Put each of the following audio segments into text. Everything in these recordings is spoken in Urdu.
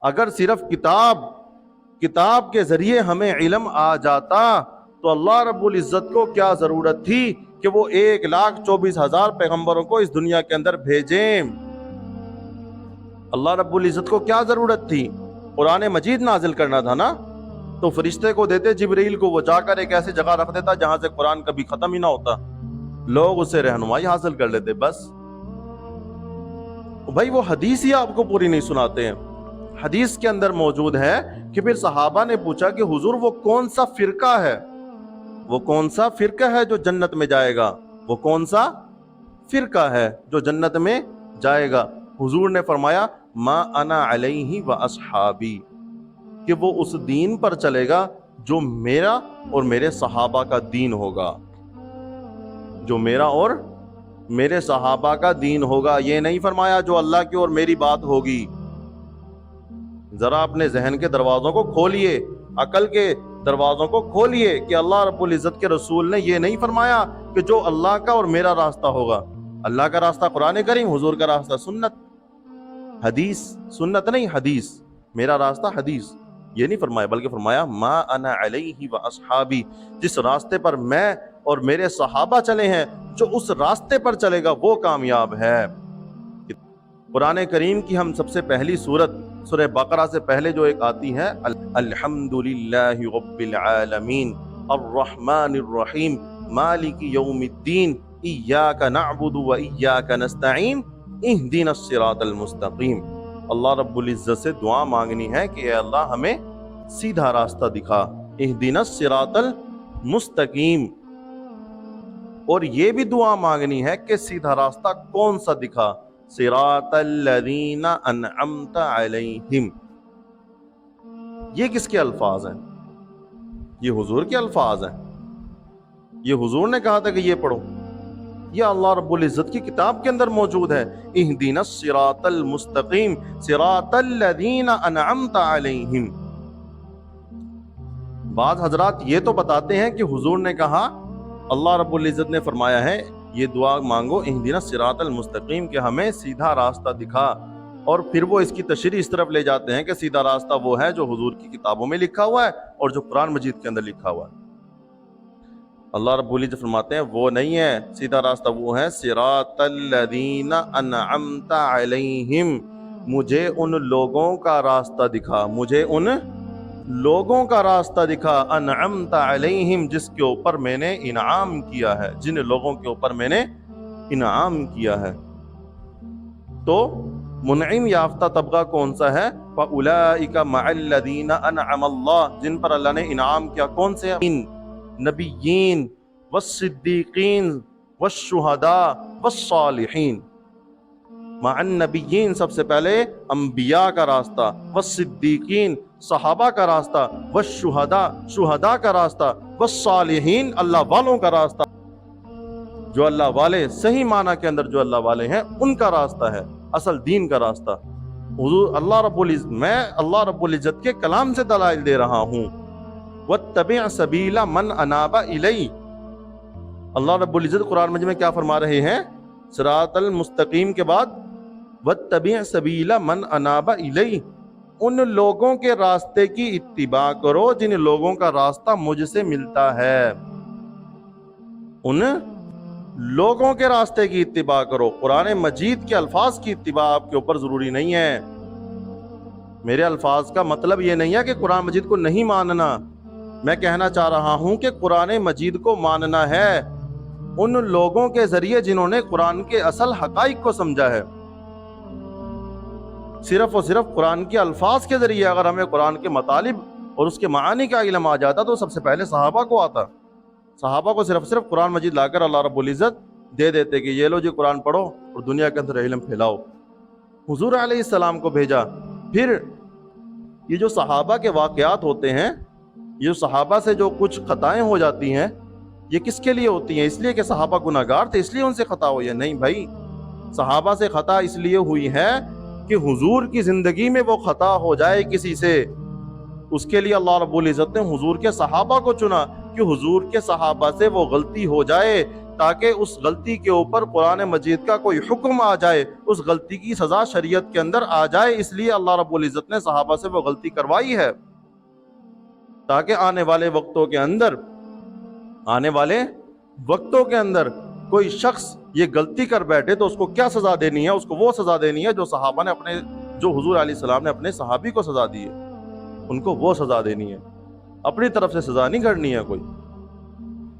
اگر صرف کتاب کے ذریعے ہمیں علم آ جاتا تو اللہ رب العزت کو کیا ضرورت تھی کہ وہ 1,24,000 پیغمبروں کو اس دنیا کے اندر بھیجیں؟ اللہ رب العزت کو کیا ضرورت تھی؟ قرآن مجید نازل کرنا تھا نا، تو فرشتے کو دیتے جبرائیل کو، وہ جا کر ایک ایسی جگہ رکھ دیتا جہاں سے قرآن کبھی ختم ہی نہ ہوتا، لوگ اس سے رہنمائی حاصل کر لیتے بس۔ بھائی وہ حدیث ہی آپ کو پوری نہیں سناتے ہیں۔ حدیث کے اندر موجود ہے کہ پھر صحابہ نے پوچھا کہ حضور وہ کون سا فرقہ ہے، وہ کون سا فرقہ ہے جو جنت میں جائے گا، وہ کون سا فرقہ ہے جو جنت میں جائے گا؟ حضور نے فرمایا ما انا علیہ و اصحابی، کہ وہ اس دین پر چلے گا جو میرا اور میرے صحابہ کا دین ہوگا، جو میرا اور میرے صحابہ کا دین ہوگا۔ یہ نہیں فرمایا جو اللہ کی اور میری بات ہوگی۔ ذرا اپنے ذہن کے دروازوں کو کھولیے، عقل کے دروازوں کو کھولیے کہ اللہ رب العزت کے رسول نے یہ نہیں فرمایا کہ جو اللہ کا اور میرا راستہ ہوگا۔ اللہ کا راستہ قرآن کریم، حضور کا راستہ سنت، حدیث، سنت نہیں حدیث، میرا راستہ حدیث، یہ نہیں فرمایا، بلکہ فرمایا ما انا علیہ و اصحابی، جس راستے پر میں اور میرے صحابہ چلے ہیں، جو اس راستے پر چلے گا وہ کامیاب ہے۔ قرآن کریم کی ہم سب سے پہلی سورت سورہ بقرہ سے پہلے جو ایک آتی ہے، الحمدللہ رب العالمین الرحمن الرحیم مالک یوم الدین ایاک نعبد و ایاک نستعین اہدنا الصراط المستقیم۔ اللہ رب العزت سے دعا مانگنی ہے کہ اے اللہ ہمیں سیدھا راستہ دکھا، اہدنا الصراط المستقیم، اور یہ بھی دعا مانگنی ہے کہ سیدھا راستہ کون سا دکھا، صراط الذین انعمت علیہم۔ یہ کس کے الفاظ ہیں؟ یہ حضور کے الفاظ ہیں۔ یہ حضور نے کہا تھا کہ یہ پڑھو، یہ اللہ رب العزت کی کتاب کے اندر موجود ہے، اہدنا الصراط المستقیم صراط الذین انعمت علیہم۔ بعض حضرات یہ تو بتاتے ہیں کہ حضور نے کہا، اللہ رب العزت نے فرمایا ہے یہ دعا مانگو اہدنا الصراط المستقیم، کہ ہمیں سیدھا راستہ دکھا، اور پھر وہ اس کی تشریح اس طرف لے جاتے ہیں کہ سیدھا راستہ وہ ہے جو حضور کی کتابوں میں لکھا ہوا ہے اور جو قرآن مجید کے اندر لکھا ہوا ہے۔ اللہ رب العزت فرماتے ہیں وہ نہیں ہے، سیدھا راستہ وہ ہے صراط الذین انعمت علیہم، مجھے ان لوگوں کا راستہ دکھا، مجھے ان لوگوں کا راستہ دکھا، انعمت علیہم، جس کے اوپر میں نے انعام کیا ہے، جن لوگوں کے اوپر میں نے انعام کیا ہے۔ تو منعم یافتہ طبقہ کون سا ہے؟ فَأُولَئِكَ مَعَ الَّذِينَ أَنْعَمَ اللَّهُ، جن پر اللہ نے انعام کیا، کون سے ہیں؟ نبیین والصدیقین والشہداء والصالحین۔ مع النبیین سب سے پہلے انبیاء کا راستہ، والصدیقین صحابہ کا راستہ، والشہداء شہداء کا راستہ، والصالحین اللہ والوں کا راستہ۔ جو اللہ والے صحیح معنی کے اندر جو اللہ والے ہیں ان کا راستہ ہے، اصل دین کا راستہ۔ حضور اللہ رب العزت، میں اللہ رب العزت کے کلام سے دلائل دے رہا ہوں۔ وَاتَّبِعْ سَبِيلَ مَنْ أَنَابَ إِلَيْهِ، اللہ رب العزت قرآن مجید میں کیا فرما رہے ہیں؟ صراط المستقیم کے بعد وَاتَّبِعْ سَبِيلَ مَنْ أَنَابَ إِلَيْهِ، ان لوگوں کے راستے کی اتباع کرو جن لوگوں کا راستہ مجھ سے ملتا ہے، ان لوگوں کے راستے کی اتباع کرو۔ قرآن مجید کے الفاظ کی اتباع آپ کے اوپر ضروری نہیں ہے۔ میرے الفاظ کا مطلب یہ نہیں ہے کہ قرآن مجید کو نہیں ماننا، میں کہنا چاہ رہا ہوں کہ قرآن مجید کو ماننا ہے ان لوگوں کے ذریعے جنہوں نے قرآن کے اصل حقائق کو سمجھا ہے۔ صرف اور صرف قرآن کے الفاظ کے ذریعے اگر ہمیں قرآن کے مطالب اور اس کے معانی کا علم آ جاتا تو سب سے پہلے صحابہ کو آتا۔ صحابہ کو صرف قرآن مجید لا کر اللہ رب العزت دے دیتے کہ یہ لو جی قرآن پڑھو اور دنیا کے اندر علم پھیلاؤ۔ حضور علیہ السلام کو بھیجا۔ پھر یہ جو صحابہ کے واقعات ہوتے ہیں، یہ صحابہ سے جو کچھ خطائیں ہو جاتی ہیں، یہ کس کے لیے ہوتی ہیں؟ اس لیے کہ صحابہ گناہگار تھے اس لیے ان سے خطا ہوئی ہے؟ نہیں بھائی، صحابہ سے خطا اس لیے ہوئی ہے کہ حضور کی زندگی میں وہ خطا ہو جائے کسی سے، اس کے لیے اللہ رب العزت نے حضور کے صحابہ کو چنا کہ حضور کے صحابہ سے وہ غلطی ہو جائے تاکہ اس غلطی کے اوپر قرآن مجید کا کوئی حکم آ جائے، اس غلطی کی سزا شریعت کے اندر آ جائے، اس لیے اللہ رب العزت نے صحابہ سے وہ غلطی کروائی ہے، تاکہ آنے والے وقتوں کے اندر کوئی شخص یہ غلطی کر بیٹھے تو اس کو کیا سزا دینی ہے، اس کو وہ سزا دینی ہے جو صحابہ نے جو حضور علیہ السلام نے اپنے صحابی کو سزا دی ہے، ان کو وہ سزا دینی ہے، اپنی طرف سے سزا نہیں کرنی ہے کوئی۔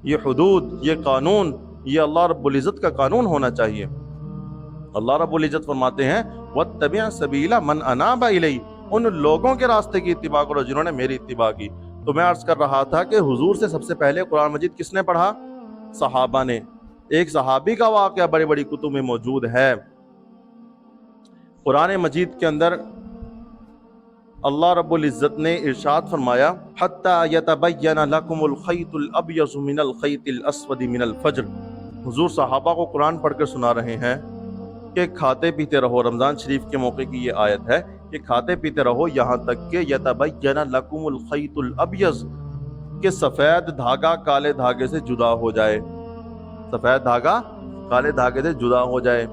یہ حدود، یہ قانون، یہ اللہ رب العزت کا قانون ہونا چاہیے۔ اللہ رب العزت فرماتے ہیں وَاتَّبِعْ سَبِيلَ مَنْ أَنَابَ إِلَيَّ، ان لوگوں کے راستے کی اتباع کرو جنہوں نے میری اتباع کی۔ تو میں عرض کر رہا تھا کہ حضور سے سب سے پہلے قرآن مجید کس نے پڑھا؟ صحابہ نے۔ ایک صحابی کا واقعہ بڑی بڑی کتب میں موجود ہے۔ قرآن مجید کے اندر اللہ رب العزت نے ارشاد فرمایا حَتَّى يَتَبَيَّنَ لَكُمُ الْخَيْطُ الْأَبْيَضُ مِنَ الْخَيْطِ الْأَسْوَدِ مِنَ الْفَجْرِ۔ حضور صحابہ کو قرآن پڑھ کر سنا رہے ہیں کہ کھاتے پیتے رہو، رمضان شریف کے موقع کی یہ آیت ہے کہ کھاتے پیتے رہو یہاں تک کہ يَتَبَيَّنَ لَكُمُ الْخَيْطُ الْأَبْيَضُ، کہ سفید دھاگا کالے دھاگے سے جدا ہو جائے، سفید دھاگا کالے دھاگے سے جدا ہو جائے۔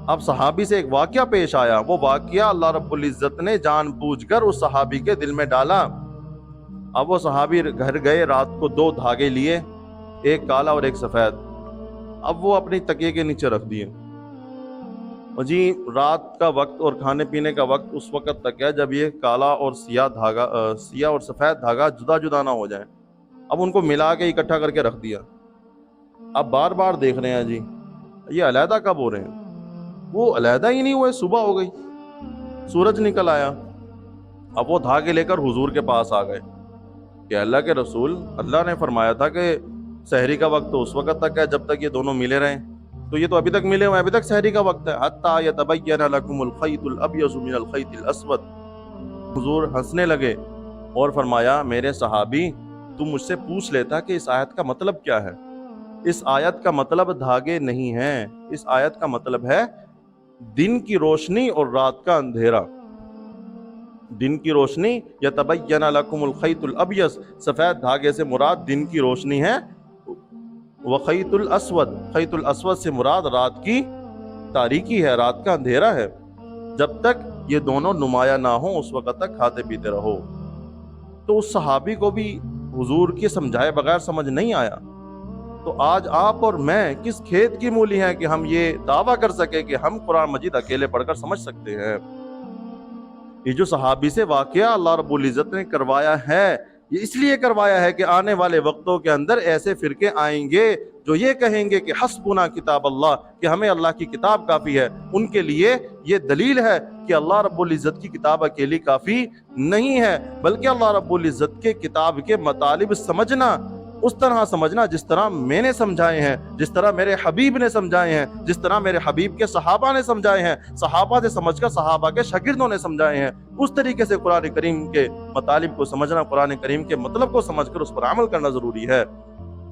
اب صحابی سے ایک واقعہ پیش آیا، وہ واقعہ اللہ رب العزت نے جان بوجھ کر اس صحابی کے دل میں ڈالا۔ اب وہ صحابی گھر گئے، رات کو 2 دھاگے لیے، ایک کالا اور ایک سفید، اب وہ اپنی تکیے کے نیچے رکھ دیے۔ اور جی رات کا وقت اور کھانے پینے کا وقت اس وقت تک ہے جب یہ کالا اور سیاہ اور سفید دھاگا جدا جدا نہ ہو جائے۔ اب ان کو ملا کے اکٹھا کر کے رکھ دیا۔ اب بار بار دیکھ رہے ہیں جی یہ علیحدہ کب ہو رہے ہیں، وہ علیحدہ ہی نہیں ہوئے، صبح ہو گئی، سورج نکل آیا۔ اب وہ دھاگے لے کر حضور کے پاس آ گئے کہ اللہ کے رسول، اللہ نے فرمایا تھا کہ سحری کا وقت تو اس وقت تک ہے جب تک یہ دونوں ملے رہیں، تو یہ تو ابھی تک ملے ہوئے ہیں، ابھی تک سحری کا وقت ہے۔ حَتَّى يَتَبَيَّنَ لَكُمُ الْخَيْطُ الْأَبْيَضُ مِنَ الْخَيْطِ الْأَسْوَدِ۔ حضور ہنسنے لگے اور فرمایا میرے صحابی تم مجھ سے پوچھ لیتا کہ اس آیت کا مطلب کیا ہے۔ اس آیت کا مطلب دھاگے نہیں ہیں، اس آیت کا مطلب ہے دن کی روشنی اور رات کا اندھیرا۔ دن کی روشنی یتبین لکم الخیط الابیض، سفید دھاگے سے مراد دن کی روشنی ہے، وخیط الاسود، خیط الاسود سے مراد رات کی تاریکی ہے، رات کا اندھیرا ہے۔ جب تک یہ دونوں نمایاں نہ ہوں اس وقت تک کھاتے پیتے رہو۔ تو اس صحابی کو بھی حضور کے سمجھائے بغیر سمجھ نہیں آیا۔ تو آج آپ اور میں کس کھیت کی مولی ہیں کہ ہم یہ دعویٰ کر سکے کہ ہم قرآن مجید اکیلے پڑھ کر سمجھ سکتے ہیں۔ یہ جو صحابی سے واقعہ اللہ رب العزت نے کروایا ہے، یہ اس لیے کروایا ہے کہ آنے والے وقتوں کے اندر ایسے فرقے آئیں گے جو یہ کہیں گے کہ حسبنا کتاب اللہ، کہ ہمیں اللہ کی کتاب کافی ہے۔ ان کے لیے یہ دلیل ہے کہ اللہ رب العزت کی کتاب اکیلی کافی نہیں ہے، بلکہ اللہ رب العزت کے کتاب کے مطالب سمجھنا، اس طرح سمجھنا جس طرح میں نے سمجھائے ہیں، جس طرح میرے حبیب نے سمجھائے ہیں، جس طرح میرے حبیب کے صحابہ نے سمجھائے ہیں، صحابہ سے سمجھ کر صحابہ کے شاگردوں نے سمجھائے ہیں، اس طریقے سے قرآن کریم کے مطالب کو سمجھنا، قرآن کریم کے مطلب کو سمجھ کر اس پر عمل کرنا ضروری ہے۔